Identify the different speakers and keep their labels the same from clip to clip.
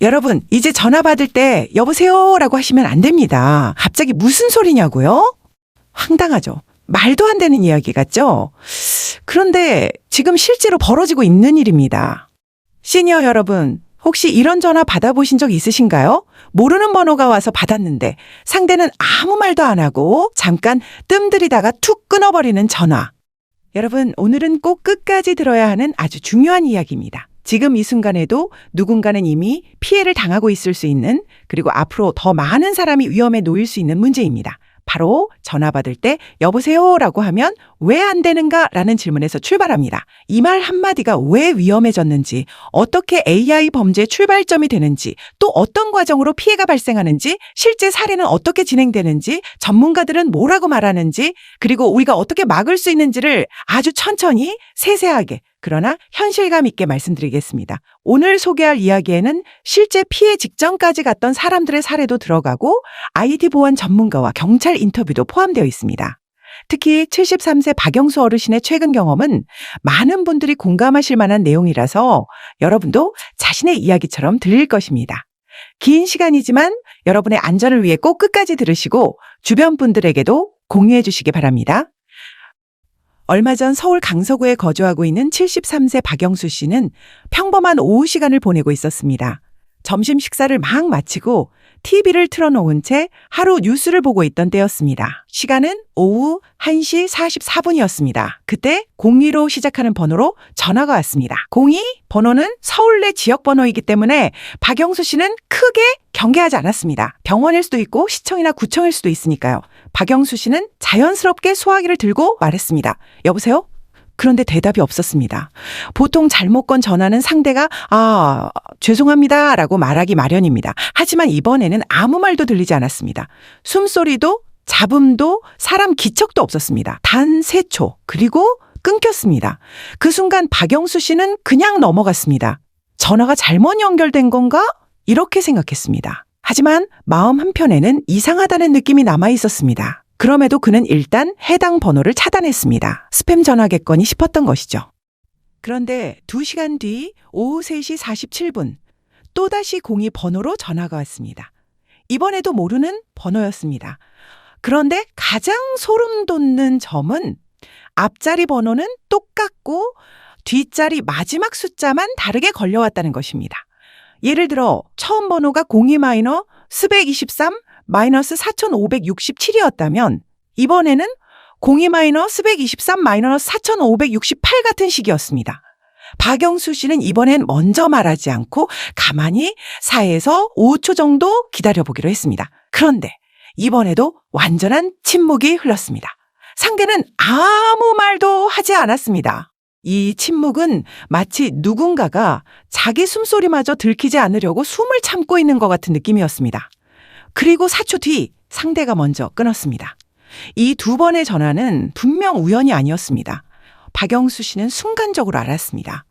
Speaker 1: 여러분, 이제 전화 받을 때 여보세요 라고 하시면 안 됩니다. 갑자기 무슨 소리냐고요? 황당하죠. 말도 안 되는 이야기 같죠? 그런데 지금 실제로 벌어지고 있는 일입니다. 시니어 여러분, 혹시 이런 전화 받아보신 적 있으신가요? 모르는 번호가 와서 받았는데 상대는 아무 말도 안 하고 잠깐 뜸들이다가 툭 끊어버리는 전화. 여러분, 오늘은 꼭 끝까지 들어야 하는 아주 중요한 이야기입니다. 지금 이 순간에도 누군가는 이미 피해를 당하고 있을 수 있는, 그리고 앞으로 더 많은 사람이 위험에 놓일 수 있는 문제입니다. 바로 전화 받을 때 여보세요 라고 하면 왜 안 되는가 라는 질문에서 출발합니다. 이 말 한마디가 왜 위험해졌는지, 어떻게 AI 범죄의 출발점이 되는지, 또 어떤 과정으로 피해가 발생하는지, 실제 사례는 어떻게 진행되는지, 전문가들은 뭐라고 말하는지, 그리고 우리가 어떻게 막을 수 있는지를 아주 천천히 세세하게, 그러나 현실감 있게 말씀드리겠습니다. 오늘 소개할 이야기에는 실제 피해 직전까지 갔던 사람들의 사례도 들어가고 IT 보안 전문가와 경찰 인터뷰도 포함되어 있습니다. 특히 73세 박영수 어르신의 최근 경험은 많은 분들이 공감하실 만한 내용이라서 여러분도 자신의 이야기처럼 들릴 것입니다. 긴 시간이지만 여러분의 안전을 위해 꼭 끝까지 들으시고 주변 분들에게도 공유해 주시기 바랍니다. 얼마 전 서울 강서구에 거주하고 있는 73세 박영수 씨는 평범한 오후 시간을 보내고 있었습니다. 점심 식사를 막 마치고 TV를 틀어놓은 채 하루 뉴스를 보고 있던 때였습니다. 시간은 오후 1시 44분이었습니다. 그때 02로 시작하는 번호로 전화가 왔습니다. 02? 번호는 서울 내 지역 번호이기 때문에 박영수 씨는 크게 경계하지 않았습니다. 병원일 수도 있고 시청이나 구청일 수도 있으니까요. 박영수 씨는 자연스럽게 소화기를 들고 말했습니다. 여보세요? 그런데 대답이 없었습니다. 보통 잘못 건 전화는 상대가 죄송합니다 라고 말하기 마련입니다. 하지만 이번에는 아무 말도 들리지 않았습니다. 숨소리도 잡음도 사람 기척도 없었습니다. 단 3초. 그리고 끊겼습니다. 그 순간 박영수 씨는 그냥 넘어갔습니다. 전화가 잘못 연결된 건가? 이렇게 생각했습니다. 하지만 마음 한편에는 이상하다는 느낌이 남아 있었습니다. 그럼에도 그는 일단 해당 번호를 차단했습니다. 스팸 전화겠거니 싶었던 것이죠. 그런데 2시간 뒤 오후 3시 47분 또다시 02 번호로 전화가 왔습니다. 이번에도 모르는 번호였습니다. 그런데 가장 소름 돋는 점은 앞자리 번호는 똑같고 뒷자리 마지막 숫자만 다르게 걸려왔다는 것입니다. 예를 들어 처음 번호가 02-123-4567이었다면 이번에는 02-123-4568 같은 식이었습니다. 박영수 씨는 이번엔 먼저 말하지 않고 가만히 4에서 5초 정도 기다려보기로 했습니다. 그런데 이번에도 완전한 침묵이 흘렀습니다. 상대는 아무 말도 하지 않았습니다. 이 침묵은 마치 누군가가 자기 숨소리마저 들키지 않으려고 숨을 참고 있는 것 같은 느낌이었습니다. 그리고 4초 뒤 상대가 먼저 끊었습니다. 이 2번의 전화는 분명 우연이 아니었습니다. 박영수 씨는 순간적으로 알았습니다.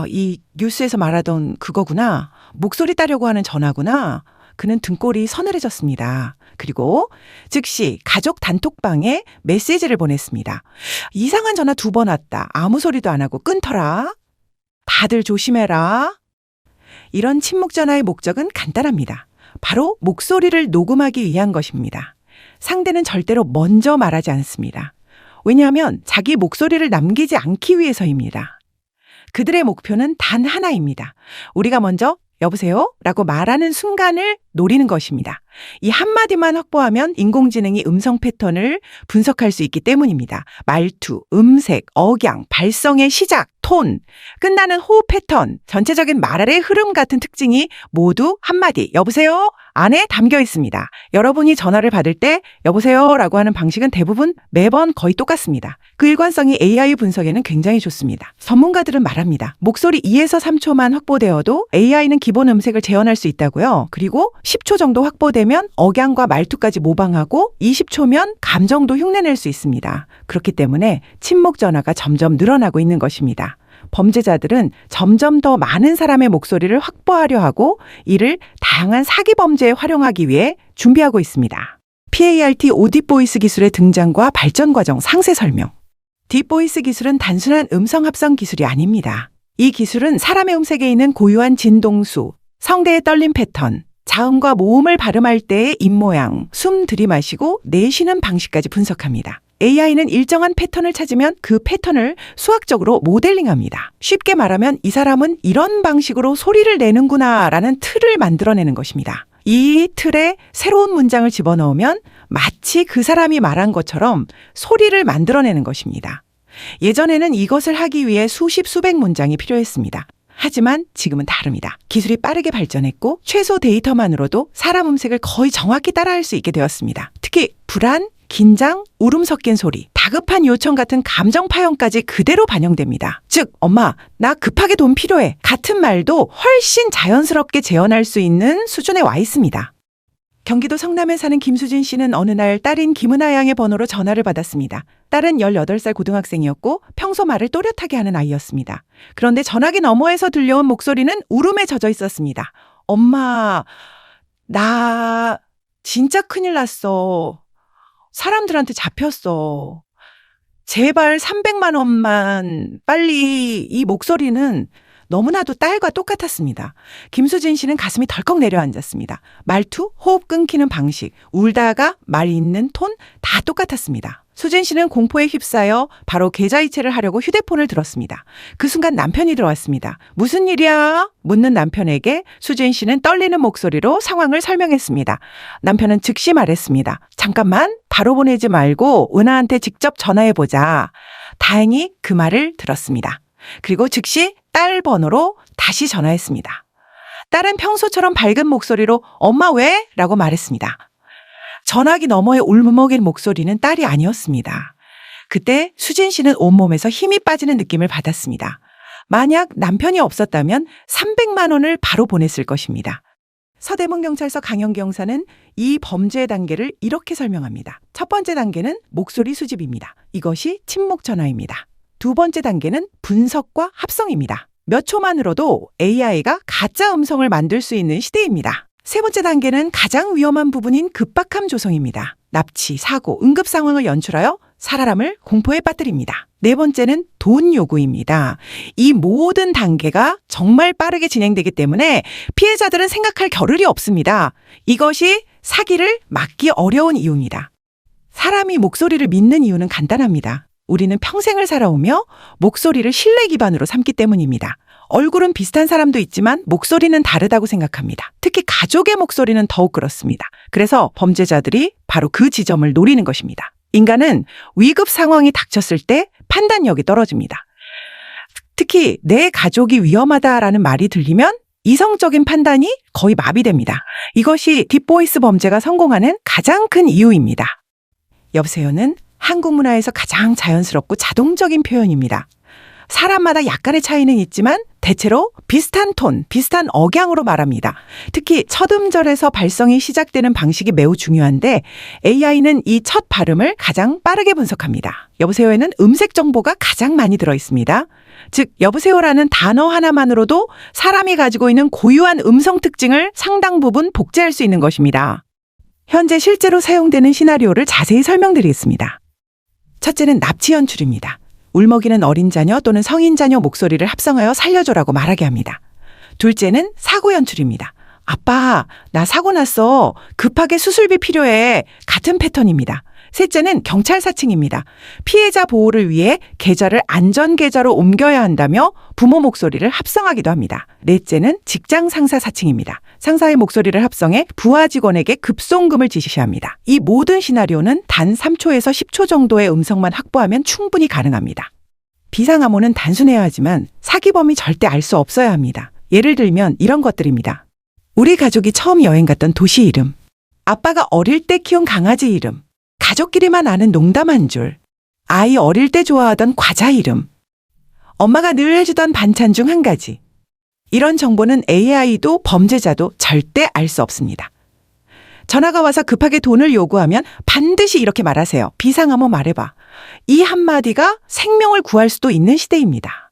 Speaker 1: 이 뉴스에서 말하던 그거구나. 목소리 따려고 하는 전화구나. 그는 등골이 서늘해졌습니다. 그리고 즉시 가족 단톡방에 메시지를 보냈습니다. 이상한 전화 2번 왔다. 아무 소리도 안 하고 끊더라. 다들 조심해라. 이런 침묵 전화의 목적은 간단합니다. 바로 목소리를 녹음하기 위한 것입니다. 상대는 절대로 먼저 말하지 않습니다. 왜냐하면 자기 목소리를 남기지 않기 위해서입니다. 그들의 목표는 단 하나입니다. 우리가 먼저 여보세요? 라고 말하는 순간을 노리는 것입니다. 이 한마디만 확보하면 인공지능이 음성 패턴을 분석할 수 있기 때문입니다. 말투, 음색, 억양, 발성의 시작, 톤, 끝나는 호흡 패턴, 전체적인 말의 흐름 같은 특징이 모두 한마디 여보세요? 안에 담겨 있습니다. 여러분이 전화를 받을 때 여보세요? 라고 하는 방식은 대부분 매번 거의 똑같습니다. 그 일관성이 AI 분석에는 굉장히 좋습니다. 전문가들은 말합니다. 목소리 2에서 3초만 확보되어도 AI는 기본 음색을 재현할 수 있다고요. 그리고 10초 정도 확보되면 억양과 말투까지 모방하고 20초면 감정도 흉내낼 수 있습니다. 그렇기 때문에 침묵 전화가 점점 늘어나고 있는 것입니다. 범죄자들은 점점 더 많은 사람의 목소리를 확보하려 하고 이를 다양한 사기 범죄에 활용하기 위해 준비하고 있습니다. PART 오딥보이스 기술의 등장과 발전 과정 상세 설명. 딥보이스 기술은 단순한 음성 합성 기술이 아닙니다. 이 기술은 사람의 음색에 있는 고유한 진동수, 성대의 떨림 패턴, 자음과 모음을 발음할 때의 입모양, 숨 들이마시고 내쉬는 방식까지 분석합니다. AI는 일정한 패턴을 찾으면 그 패턴을 수학적으로 모델링합니다. 쉽게 말하면 이 사람은 이런 방식으로 소리를 내는구나 라는 틀을 만들어내는 것입니다. 이 틀에 새로운 문장을 집어넣으면 마치 그 사람이 말한 것처럼 소리를 만들어내는 것입니다. 예전에는 이것을 하기 위해 수십 수백 문장이 필요했습니다. 하지만 지금은 다릅니다. 기술이 빠르게 발전했고 최소 데이터만으로도 사람 음색을 거의 정확히 따라할 수 있게 되었습니다. 특히 불안, 긴장, 울음 섞인 소리, 다급한 요청 같은 감정 파형까지 그대로 반영됩니다. 즉, 엄마, 나 급하게 돈 필요해. 같은 말도 훨씬 자연스럽게 재현할 수 있는 수준에 와 있습니다. 경기도 성남에 사는 김수진 씨는 어느 날 딸인 김은아 양의 번호로 전화를 받았습니다. 딸은 18살 고등학생이었고 평소 말을 또렷하게 하는 아이였습니다. 그런데 전화기 너머에서 들려온 목소리는 울음에 젖어 있었습니다. 엄마, 나 진짜 큰일 났어. 사람들한테 잡혔어. 제발 300만 원만 빨리. 이 목소리는 너무나도 딸과 똑같았습니다. 김수진 씨는 가슴이 덜컥 내려앉았습니다. 말투, 호흡 끊기는 방식, 울다가 말 잇는 톤 다 똑같았습니다. 수진 씨는 공포에 휩싸여 바로 계좌이체를 하려고 휴대폰을 들었습니다. 그 순간 남편이 들어왔습니다. 무슨 일이야? 묻는 남편에게 수진 씨는 떨리는 목소리로 상황을 설명했습니다. 남편은 즉시 말했습니다. 잠깐만, 바로 보내지 말고 은하한테 직접 전화해보자. 다행히 그 말을 들었습니다. 그리고 즉시 딸 번호로 다시 전화했습니다. 딸은 평소처럼 밝은 목소리로 엄마 왜? 라고 말했습니다. 전화기 너머의 울먹인 목소리는 딸이 아니었습니다. 그때 수진 씨는 온몸에서 힘이 빠지는 느낌을 받았습니다. 만약 남편이 없었다면 300만 원을 바로 보냈을 것입니다. 서대문경찰서 강영기 형사는 이 범죄 단계를 이렇게 설명합니다. 첫 번째 단계는 목소리 수집입니다. 이것이 침묵 전화입니다. 두 번째 단계는 분석과 합성입니다. 몇 초만으로도 AI가 가짜 음성을 만들 수 있는 시대입니다. 세 번째 단계는 가장 위험한 부분인 급박함 조성입니다. 납치, 사고, 응급 상황을 연출하여 사람을 공포에 빠뜨립니다. 네 번째는 돈 요구입니다. 이 모든 단계가 정말 빠르게 진행되기 때문에 피해자들은 생각할 겨를이 없습니다. 이것이 사기를 막기 어려운 이유입니다. 사람이 목소리를 믿는 이유는 간단합니다. 우리는 평생을 살아오며 목소리를 신뢰 기반으로 삼기 때문입니다. 얼굴은 비슷한 사람도 있지만 목소리는 다르다고 생각합니다. 특히 가족의 목소리는 더욱 그렇습니다. 그래서 범죄자들이 바로 그 지점을 노리는 것입니다. 인간은 위급 상황이 닥쳤을 때 판단력이 떨어집니다. 특히 내 가족이 위험하다라는 말이 들리면 이성적인 판단이 거의 마비됩니다. 이것이 딥보이스 범죄가 성공하는 가장 큰 이유입니다. 여보세요는 한국 문화에서 가장 자연스럽고 자동적인 표현입니다. 사람마다 약간의 차이는 있지만 대체로 비슷한 톤, 비슷한 억양으로 말합니다. 특히 첫 음절에서 발성이 시작되는 방식이 매우 중요한데 AI는 이 첫 발음을 가장 빠르게 분석합니다. 여보세요에는 음색 정보가 가장 많이 들어 있습니다. 즉 여보세요라는 단어 하나만으로도 사람이 가지고 있는 고유한 음성 특징을 상당 부분 복제할 수 있는 것입니다. 현재 실제로 사용되는 시나리오를 자세히 설명드리겠습니다. 첫째는 납치 연출입니다. 울먹이는 어린 자녀 또는 성인 자녀 목소리를 합성하여 살려줘라고 말하게 합니다. 둘째는 사고 연출입니다. 아빠, 나 사고 났어. 급하게 수술비 필요해. 같은 패턴입니다. 셋째는 경찰 사칭입니다. 피해자 보호를 위해 계좌를 안전 계좌로 옮겨야 한다며 부모 목소리를 합성하기도 합니다. 넷째는 직장 상사 사칭입니다. 상사의 목소리를 합성해 부하 직원에게 급송금을 지시합니다. 이 모든 시나리오는 단 3초에서 10초 정도의 음성만 확보하면 충분히 가능합니다. 비상암호는 단순해야 하지만 사기범이 절대 알 수 없어야 합니다. 예를 들면 이런 것들입니다. 우리 가족이 처음 여행 갔던 도시 이름, 아빠가 어릴 때 키운 강아지 이름, 가족끼리만 아는 농담 한 줄, 아이 어릴 때 좋아하던 과자 이름, 엄마가 늘 해주던 반찬 중 한 가지. 이런 정보는 AI도 범죄자도 절대 알 수 없습니다. 전화가 와서 급하게 돈을 요구하면 반드시 이렇게 말하세요. 비상암호 말해봐. 이 한마디가 생명을 구할 수도 있는 시대입니다.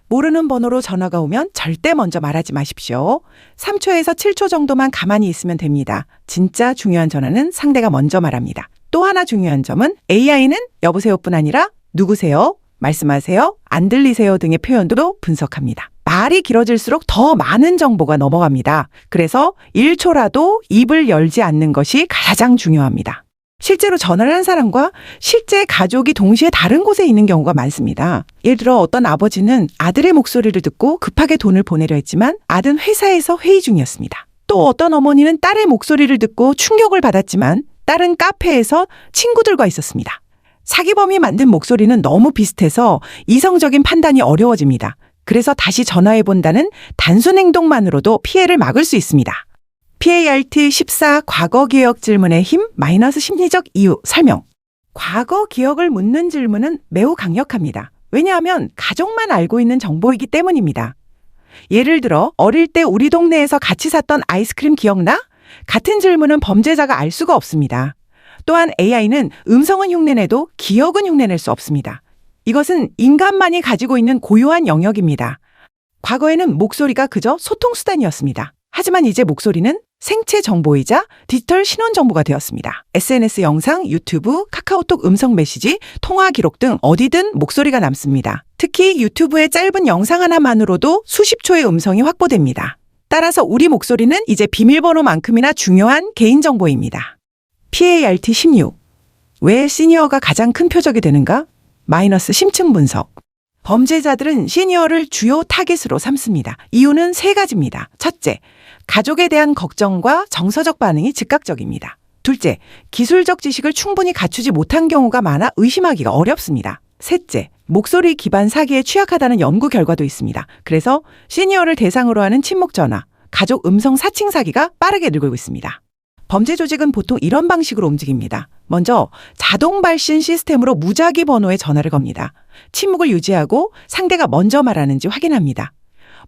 Speaker 1: 모르는 번호로 전화가 오면 절대 먼저 말하지 마십시오. 3초에서 7초 정도만 가만히 있으면 됩니다. 진짜 중요한 전화는 상대가 먼저 말합니다. 또 하나 중요한 점은 AI는 여보세요뿐 아니라 누구세요? 말씀하세요, 안 들리세요 등의 표현도 분석합니다. 말이 길어질수록 더 많은 정보가 넘어갑니다. 그래서 1초라도 입을 열지 않는 것이 가장 중요합니다. 실제로 전화를 한 사람과 실제 가족이 동시에 다른 곳에 있는 경우가 많습니다. 예를 들어 어떤 아버지는 아들의 목소리를 듣고 급하게 돈을 보내려 했지만 아들은 회사에서 회의 중이었습니다. 또 어떤 어머니는 딸의 목소리를 듣고 충격을 받았지만 딸은 카페에서 친구들과 있었습니다. 사기범이 만든 목소리는 너무 비슷해서 이성적인 판단이 어려워집니다. 그래서 다시 전화해본다는 단순 행동만으로도 피해를 막을 수 있습니다. PART14 과거 기억 질문의 힘 마이너스 심리적 이유 설명. 과거 기억을 묻는 질문은 매우 강력합니다. 왜냐하면 가족만 알고 있는 정보이기 때문입니다. 예를 들어 어릴 때 우리 동네에서 같이 샀던 아이스크림 기억나? 같은 질문은 범죄자가 알 수가 없습니다. 또한 AI는 음성은 흉내내도 기억은 흉내낼 수 없습니다. 이것은 인간만이 가지고 있는 고유한 영역입니다. 과거에는 목소리가 그저 소통수단이었습니다. 하지만 이제 목소리는 생체 정보이자 디지털 신원 정보가 되었습니다. SNS 영상, 유튜브, 카카오톡 음성 메시지, 통화 기록 등 어디든 목소리가 남습니다. 특히 유튜브의 짧은 영상 하나만으로도 수십 초의 음성이 확보됩니다. 따라서 우리 목소리는 이제 비밀번호만큼이나 중요한 개인정보입니다. PART16. 왜 시니어가 가장 큰 표적이 되는가? 마이너스 심층 분석. 범죄자들은 시니어를 주요 타깃으로 삼습니다. 이유는 세 가지입니다. 첫째, 가족에 대한 걱정과 정서적 반응이 즉각적입니다. 둘째, 기술적 지식을 충분히 갖추지 못한 경우가 많아 의심하기가 어렵습니다. 셋째, 목소리 기반 사기에 취약하다는 연구 결과도 있습니다. 그래서 시니어를 대상으로 하는 친목 전화, 가족 음성 사칭 사기가 빠르게 늘고 있습니다. 범죄 조직은 보통 이런 방식으로 움직입니다. 먼저 자동 발신 시스템으로 무작위 번호에 전화를 겁니다. 침묵을 유지하고 상대가 먼저 말하는지 확인합니다.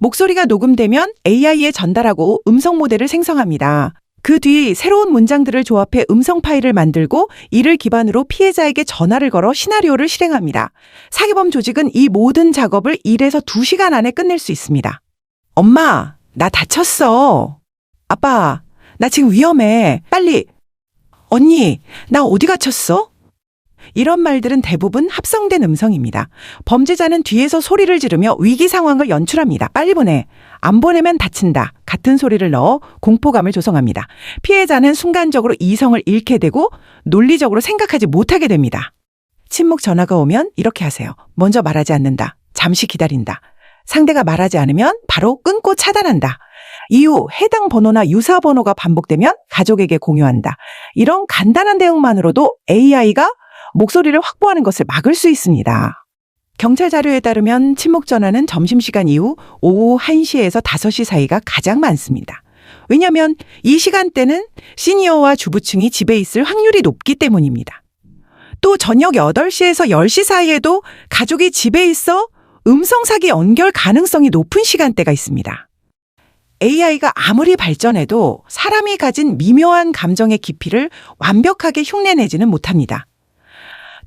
Speaker 1: 목소리가 녹음되면 AI에 전달하고 음성 모델을 생성합니다. 그 뒤 새로운 문장들을 조합해 음성 파일을 만들고 이를 기반으로 피해자에게 전화를 걸어 시나리오를 실행합니다. 사기범 조직은 이 모든 작업을 1에서 2시간 안에 끝낼 수 있습니다. 엄마, 나 다쳤어. 아빠, 나 지금 위험해. 빨리. 언니, 나 어디 갇혔어? 이런 말들은 대부분 합성된 음성입니다. 범죄자는 뒤에서 소리를 지르며 위기 상황을 연출합니다. 빨리 보내. 안 보내면 다친다. 같은 소리를 넣어 공포감을 조성합니다. 피해자는 순간적으로 이성을 잃게 되고 논리적으로 생각하지 못하게 됩니다. 침묵 전화가 오면 이렇게 하세요. 먼저 말하지 않는다. 잠시 기다린다. 상대가 말하지 않으면 바로 끊고 차단한다. 이후 해당 번호나 유사 번호가 반복되면 가족에게 공유한다. 이런 간단한 대응만으로도 AI가 목소리를 확보하는 것을 막을 수 있습니다. 경찰 자료에 따르면 침묵 전화는 점심시간 이후 오후 1시에서 5시 사이가 가장 많습니다. 왜냐하면 이 시간대는 시니어와 주부층이 집에 있을 확률이 높기 때문입니다. 또 저녁 8시에서 10시 사이에도 가족이 집에 있어 음성사기 연결 가능성이 높은 시간대가 있습니다. AI가 아무리 발전해도 사람이 가진 미묘한 감정의 깊이를 완벽하게 흉내내지는 못합니다.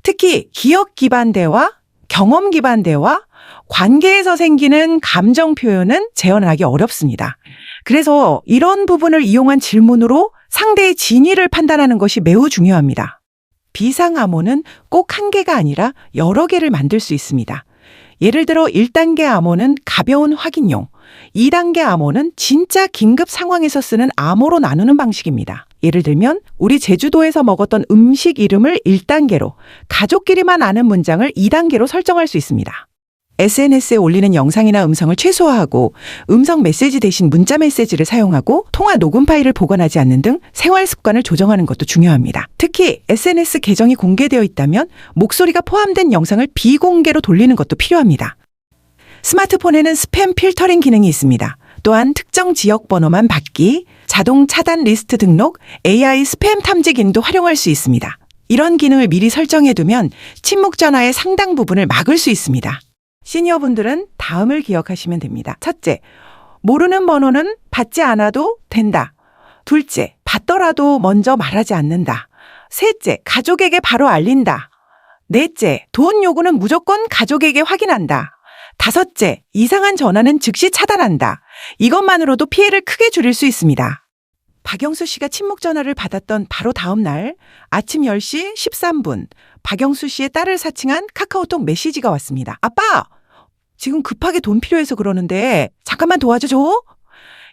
Speaker 1: 특히 기억 기반 대화, 경험 기반 대화, 관계에서 생기는 감정 표현은 재현하기 어렵습니다. 그래서 이런 부분을 이용한 질문으로 상대의 진위를 판단하는 것이 매우 중요합니다. 비상암호는 꼭 한 개가 아니라 여러 개를 만들 수 있습니다. 예를 들어 1단계 암호는 가벼운 확인용, 2단계 암호는 진짜 긴급 상황에서 쓰는 암호로 나누는 방식입니다. 예를 들면 우리 제주도에서 먹었던 음식 이름을 1단계로, 가족끼리만 아는 문장을 2단계로 설정할 수 있습니다. SNS에 올리는 영상이나 음성을 최소화하고 음성 메시지 대신 문자 메시지를 사용하고 통화 녹음 파일을 보관하지 않는 등 생활 습관을 조정하는 것도 중요합니다. 특히 SNS 계정이 공개되어 있다면 목소리가 포함된 영상을 비공개로 돌리는 것도 필요합니다. 스마트폰에는 스팸 필터링 기능이 있습니다. 또한 특정 지역 번호만 받기, 자동 차단 리스트 등록, AI 스팸 탐지 기능도 활용할 수 있습니다. 이런 기능을 미리 설정해두면 침묵 전화의 상당 부분을 막을 수 있습니다. 시니어분들은 다음을 기억하시면 됩니다. 첫째, 모르는 번호는 받지 않아도 된다. 둘째, 받더라도 먼저 말하지 않는다. 셋째, 가족에게 바로 알린다. 넷째, 돈 요구는 무조건 가족에게 확인한다. 다섯째, 이상한 전화는 즉시 차단한다. 이것만으로도 피해를 크게 줄일 수 있습니다. 박영수 씨가 침묵 전화를 받았던 바로 다음 날 아침 10시 13분 박영수 씨의 딸을 사칭한 카카오톡 메시지가 왔습니다. 아빠! 지금 급하게 돈 필요해서 그러는데 잠깐만 도와줘.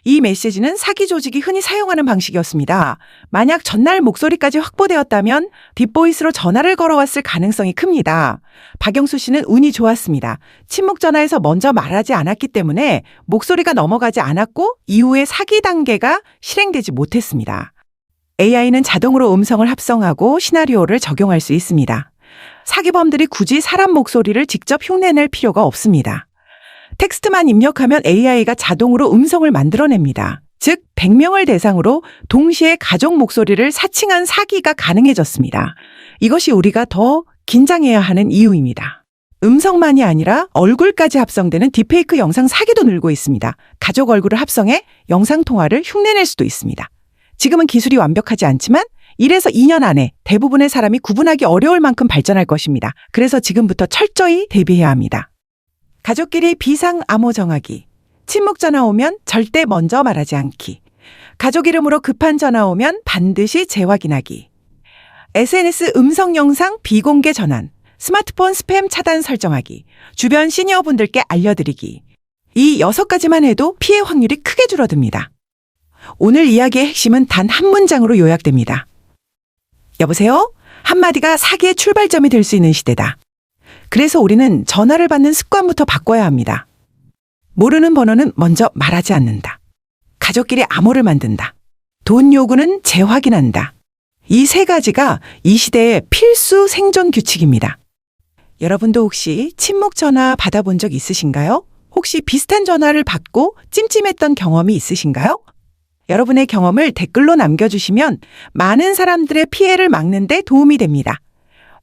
Speaker 1: 이 메시지는 사기 조직이 흔히 사용하는 방식이었습니다. 만약 전날 목소리까지 확보되었다면 딥보이스로 전화를 걸어왔을 가능성이 큽니다. 박영수 씨는 운이 좋았습니다. 침묵 전화에서 먼저 말하지 않았기 때문에 목소리가 넘어가지 않았고 이후에 사기 단계가 실행되지 못했습니다. AI는 자동으로 음성을 합성하고 시나리오를 적용할 수 있습니다. 사기범들이 굳이 사람 목소리를 직접 흉내낼 필요가 없습니다. 텍스트만 입력하면 AI가 자동으로 음성을 만들어냅니다. 즉 100명을 대상으로 동시에 가족 목소리를 사칭한 사기가 가능해졌습니다. 이것이 우리가 더 긴장해야 하는 이유입니다. 음성만이 아니라 얼굴까지 합성되는 딥페이크 영상 사기도 늘고 있습니다. 가족 얼굴을 합성해 영상통화를 흉내낼 수도 있습니다. 지금은 기술이 완벽하지 않지만 1에서 2년 안에 대부분의 사람이 구분하기 어려울 만큼 발전할 것입니다. 그래서 지금부터 철저히 대비해야 합니다. 가족끼리 비상 암호 정하기, 침묵 전화 오면 절대 먼저 말하지 않기, 가족 이름으로 급한 전화 오면 반드시 재확인하기, SNS 음성 영상 비공개 전환, 스마트폰 스팸 차단 설정하기, 주변 시니어분들께 알려드리기. 이 6가지만 해도 피해 확률이 크게 줄어듭니다. 오늘 이야기의 핵심은 단 한 문장으로 요약됩니다. 여보세요? 한마디가 사기의 출발점이 될 수 있는 시대다. 그래서 우리는 전화를 받는 습관부터 바꿔야 합니다. 모르는 번호는 먼저 말하지 않는다. 가족끼리 암호를 만든다. 돈 요구는 재확인한다. 이 3가지가 이 시대의 필수 생존 규칙입니다. 여러분도 혹시 침묵 전화 받아본 적 있으신가요? 혹시 비슷한 전화를 받고 찜찜했던 경험이 있으신가요? 여러분의 경험을 댓글로 남겨주시면 많은 사람들의 피해를 막는 데 도움이 됩니다.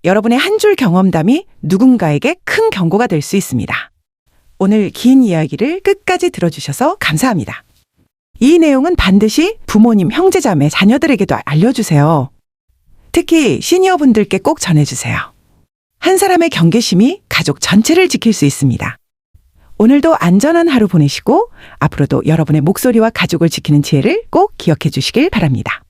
Speaker 1: 여러분의 한 줄 경험담이 누군가에게 큰 경고가 될 수 있습니다. 오늘 긴 이야기를 끝까지 들어주셔서 감사합니다. 이 내용은 반드시 부모님, 형제자매, 자녀들에게도 알려주세요. 특히 시니어분들께 꼭 전해주세요. 한 사람의 경계심이 가족 전체를 지킬 수 있습니다. 오늘도 안전한 하루 보내시고 앞으로도 여러분의 목소리와 가족을 지키는 지혜를 꼭 기억해 주시길 바랍니다.